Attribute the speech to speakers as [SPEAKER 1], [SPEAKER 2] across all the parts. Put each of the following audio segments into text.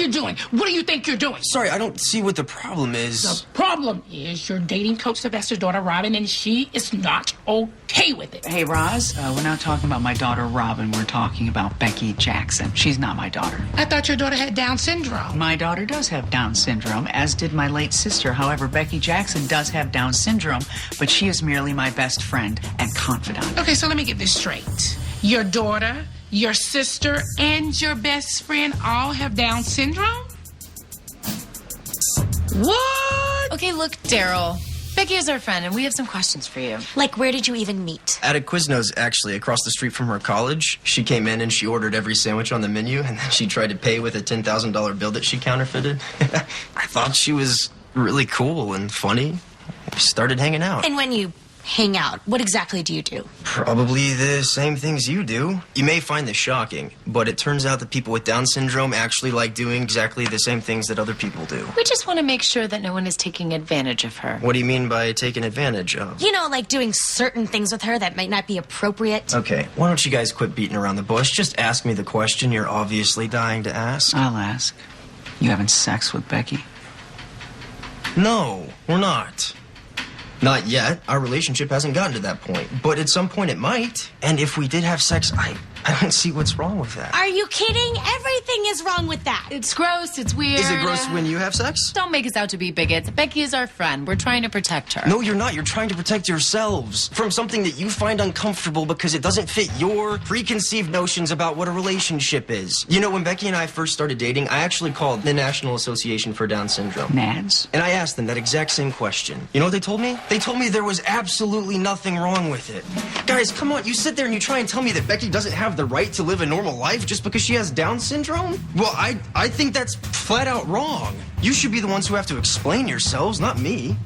[SPEAKER 1] you doing? What do you think you're doing?
[SPEAKER 2] Sorry, I don't see what the problem is.
[SPEAKER 1] The problem is you're dating Coach Sylvester's daughter, Robin, and she is not okay with it.
[SPEAKER 3] Hey, Roz, we're not talking about my daughter, Robin. We're talking about Becky Jackson. She's not my daughter.
[SPEAKER 1] I thought your daughter had Down syndrome.
[SPEAKER 3] My daughter does have Down syndrome, as did my late sister. However, Becky Jackson does have Down syndrome, but she is merely my best friend and confidant.
[SPEAKER 1] Okay, so let me get this straight. Your daughter, your sister, and your best friend all have Down syndrome? What?
[SPEAKER 4] Okay, look, Daryl. Becky is our friend, and we have some questions for you.
[SPEAKER 5] Like, where did you even meet?
[SPEAKER 2] At a Quiznos, actually, across the street from her college. She came in and she ordered every sandwich on the menu, and then she tried to pay with a $10,000 bill that she counterfeited. I thought she was really cool and funny. We started hanging out.
[SPEAKER 5] And when you hang out, what exactly do you do?
[SPEAKER 2] Probably the same things you do. You may find this shocking, but it turns out that people with Down syndrome actually like doing exactly the same things that other people do.
[SPEAKER 4] We just want to make sure that no one is taking advantage of her.
[SPEAKER 2] What do you mean by taking advantage of?
[SPEAKER 5] You know, like doing certain things with her that might not be appropriate.
[SPEAKER 2] Okay, why don't you guys quit beating around the bush? Just ask me the question you're obviously dying to ask.
[SPEAKER 3] I'll ask. You having sex with Becky?
[SPEAKER 2] No, we're not. Not yet. Our relationship hasn't gotten to that point. But at some point it might. And if we did have sex, I don't see what's wrong with that.
[SPEAKER 5] Are you kidding? Everything is wrong with that.
[SPEAKER 4] It's gross. It's weird.
[SPEAKER 2] Is it gross when you have sex?
[SPEAKER 4] Don't make us out to be bigots. Becky is our friend. We're trying to protect her.
[SPEAKER 2] No, you're not. You're trying to protect yourselves from something that you find uncomfortable because it doesn't fit your preconceived notions about what a relationship is. You know, when Becky and I first started dating, I actually called the National Association for Down Syndrome.
[SPEAKER 3] Nads?
[SPEAKER 2] And I asked them that exact same question. You know what they told me? They told me there was absolutely nothing wrong with it. Guys, come on. You sit there and you try and tell me that Becky doesn't have the right to live a normal life just because she has Down syndrome? Well, I think that's flat out wrong. You should be the ones who have to explain yourselves, not me.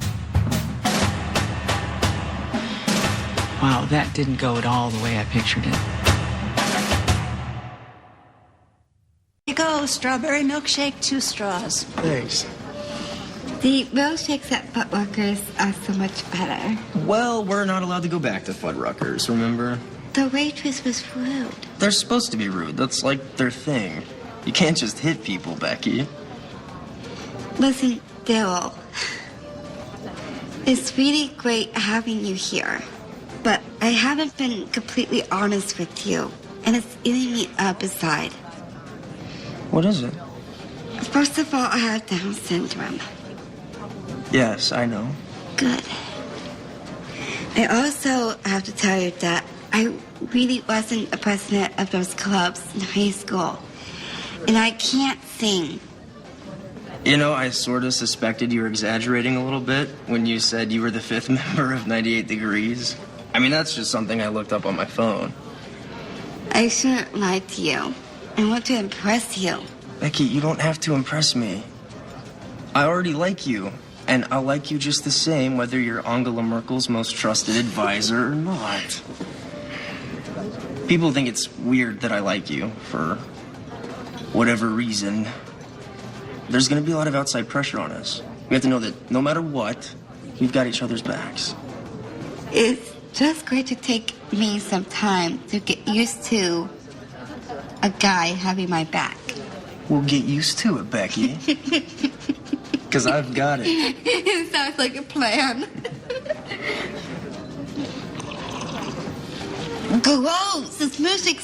[SPEAKER 3] Wow, that didn't go at all the way I pictured it.
[SPEAKER 6] Here you go, strawberry milkshake, 2 straws.
[SPEAKER 2] Thanks.
[SPEAKER 7] The milkshakes at Fuddruckers are so much better.
[SPEAKER 2] Well, we're not allowed to go back to Fuddruckers, remember?
[SPEAKER 7] The waitress was rude.
[SPEAKER 2] They're supposed to be rude. That's like their thing. You can't just hit people, Becky.
[SPEAKER 7] Listen, Daryl. It's really great having you here. But I haven't been completely honest with you. And it's eating me up inside.
[SPEAKER 2] What is it?
[SPEAKER 7] First of all, I have Down syndrome.
[SPEAKER 2] Yes, I know.
[SPEAKER 7] Good. I also have to tell you that I really wasn't a president of those clubs in high school. And I can't sing.
[SPEAKER 2] You know, I sort of suspected you were exaggerating a little bit when you said you were the 5th member of 98 Degrees. I mean, that's just something I looked up on my phone.
[SPEAKER 7] I shouldn't lie to you. I want to impress you.
[SPEAKER 2] Becky, you don't have to impress me. I already like you. And I'll like you just the same, whether you're Angela Merkel's most trusted advisor or not. People think it's weird that I like you for whatever reason. There's going to be a lot of outside pressure on us. We have to know that no matter what, we've got each other's backs.
[SPEAKER 7] It's just going to take me some time to get used to a guy having my back.
[SPEAKER 2] We'll get used to it, Becky. Because I've got it.
[SPEAKER 7] It sounds like a plan. Gross! This music